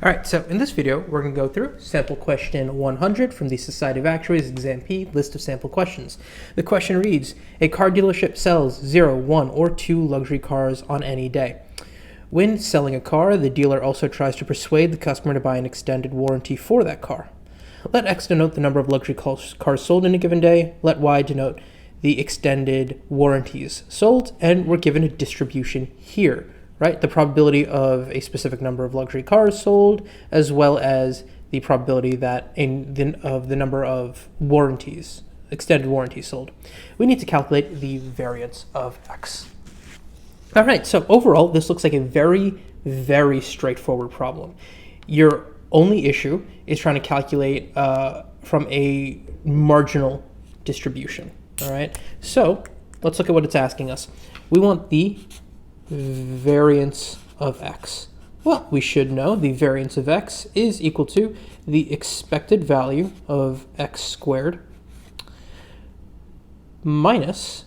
All right, so in this video, we're going to go through sample question 100 from the Society of Actuaries ExamP list of sample questions. The question reads, a car dealership sells 0, 1, or 2 luxury cars on any day. When selling a car, the dealer also tries to persuade the customer to buy an extended warranty for that car. Let X denote the number of luxury cars sold in a given day. Let Y denote the extended warranties sold, and we're given a distribution here. Right, the probability of a specific number of luxury cars sold, as well as the probability that of the number of warranties, extended warranties sold. We need to calculate the variance of X. All right, so overall, this looks like a very, very straightforward problem. Your only issue is trying to calculate from a marginal distribution. All right, so let's look at what it's asking us. We want the variance of X. Well, we should know the variance of X is equal to the expected value of X squared minus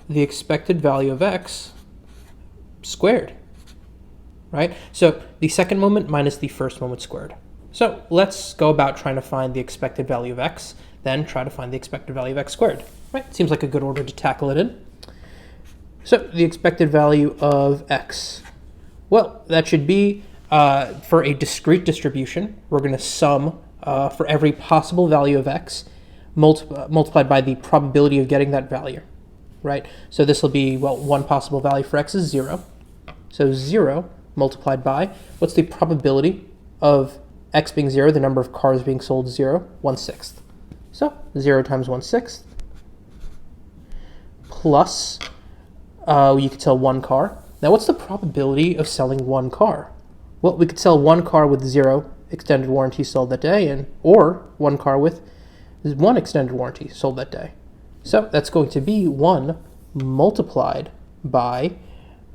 the expected value of X squared, right? So the second moment minus the first moment squared. So let's go about trying to find the expected value of X, then try to find the expected value of X squared, right? Seems like a good order to tackle it in. So the expected value of X, well, that should be for a discrete distribution. We're going to sum for every possible value of X multiplied by the probability of getting that value, right? So this will be, well, one possible value for X is 0. So 0 multiplied by, what's the probability of X being 0, the number of cars being sold 0, 1/6. So 0 times 1/6 plus, you could sell one car. Now, what's the probability of selling one car? Well, we could sell one car with 0 extended warranty sold that day, or one car with 1 extended warranty sold that day. So that's going to be 1 multiplied by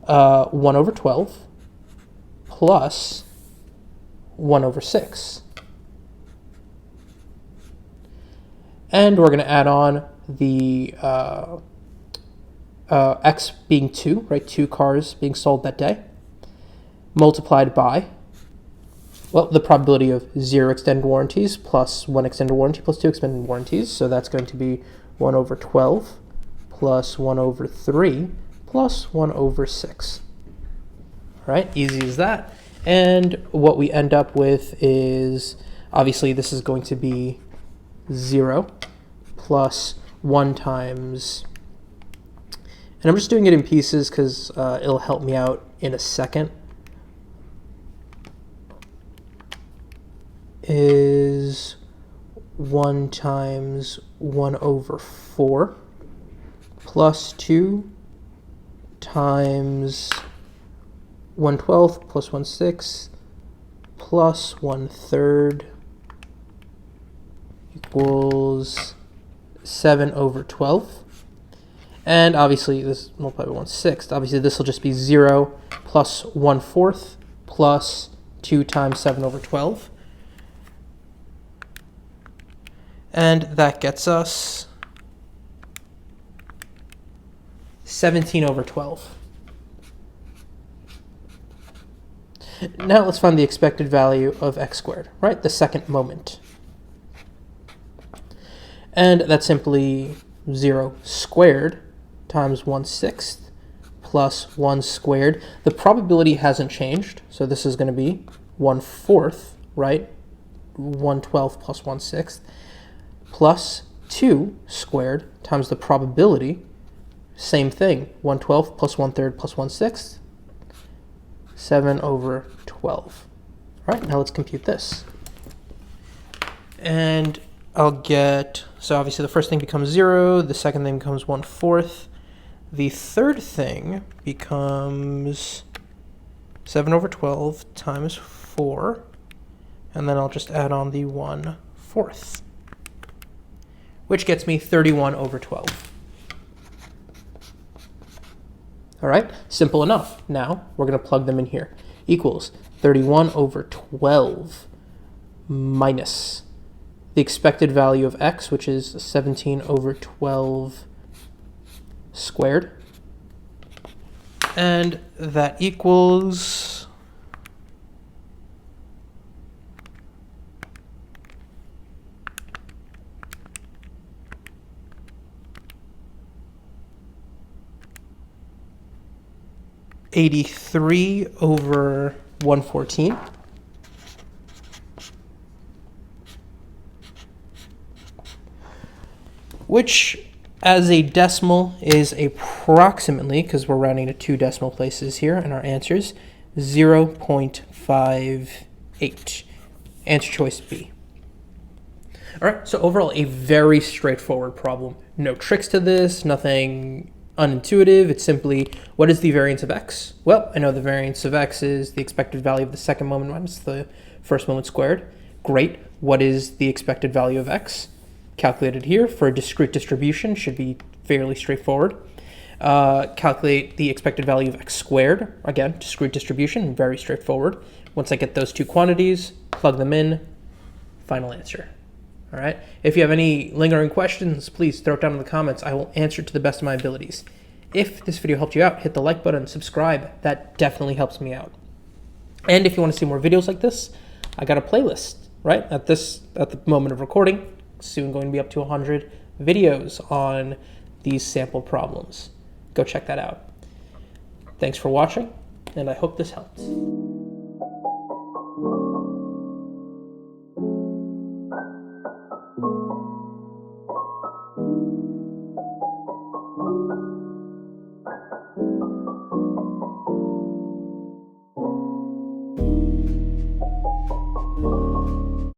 1 over 12 plus 1 over 6. And we're going to add on the X being 2, right? 2 cars being sold that day, multiplied by, well, the probability of 0 extended warranties plus 1 extended warranty plus 2 extended warranties. So that's going to be 1 over 12 plus 1 over 3 plus 1 over 6. All right, easy as that. And what we end up with is, obviously, this is going to be 0 plus 1 times, and I'm just doing it in pieces because it'll help me out in a second, is 1 times 1 over 4 plus 2 times 1/12 plus 1/6 plus 1/3 equals 7 over 12. And obviously, this multiplied by 1/6. Obviously, this will just be 0 plus 1/4 plus 2 times 7 over 12. And that gets us 17 over 12. Now let's find the expected value of X squared, right? The second moment. And that's simply 0 squared times 1/6 plus 1 squared. The probability hasn't changed, so this is going to be 1/4, right? 1/12 plus 1/6 plus 2 squared times the probability, same thing, 1/12 plus 1/3 plus 1/6, 7 over 12. All right, now let's compute this. And I'll get, so obviously the first thing becomes 0, the second thing becomes 1/4, the third thing becomes 7 over 12 times 4, and then I'll just add on the 1/4, which gets me 31 over 12. All right, simple enough. Now we're going to plug them in here. Equals 31 over 12 minus the expected value of X, which is 17 over 12 squared. And that equals 83 over 114. Which, as a decimal, is approximately, because we're rounding to 2 decimal places here in our answers, 0.58. Answer choice B. All right, so overall, a very straightforward problem. No tricks to this, nothing unintuitive. It's simply, what is the variance of x? Well, I know the variance of x is the expected value of the second moment minus the first moment squared. Great. What is the expected value of x? Calculated here for a discrete distribution, should be fairly straightforward. Calculate the expected value of x squared. Again, discrete distribution, very straightforward. Once I get those two quantities, plug them in, final answer. All right. If you have any lingering questions, please throw it down in the comments. I will answer to the best of my abilities. If this video helped you out, hit the like button, subscribe. That definitely helps me out. And if you want to see more videos like this, I got a playlist, right? At the moment of recording, soon going to be up to 100 videos on these sample problems. Go check that out. Thanks for watching, and I hope this helped.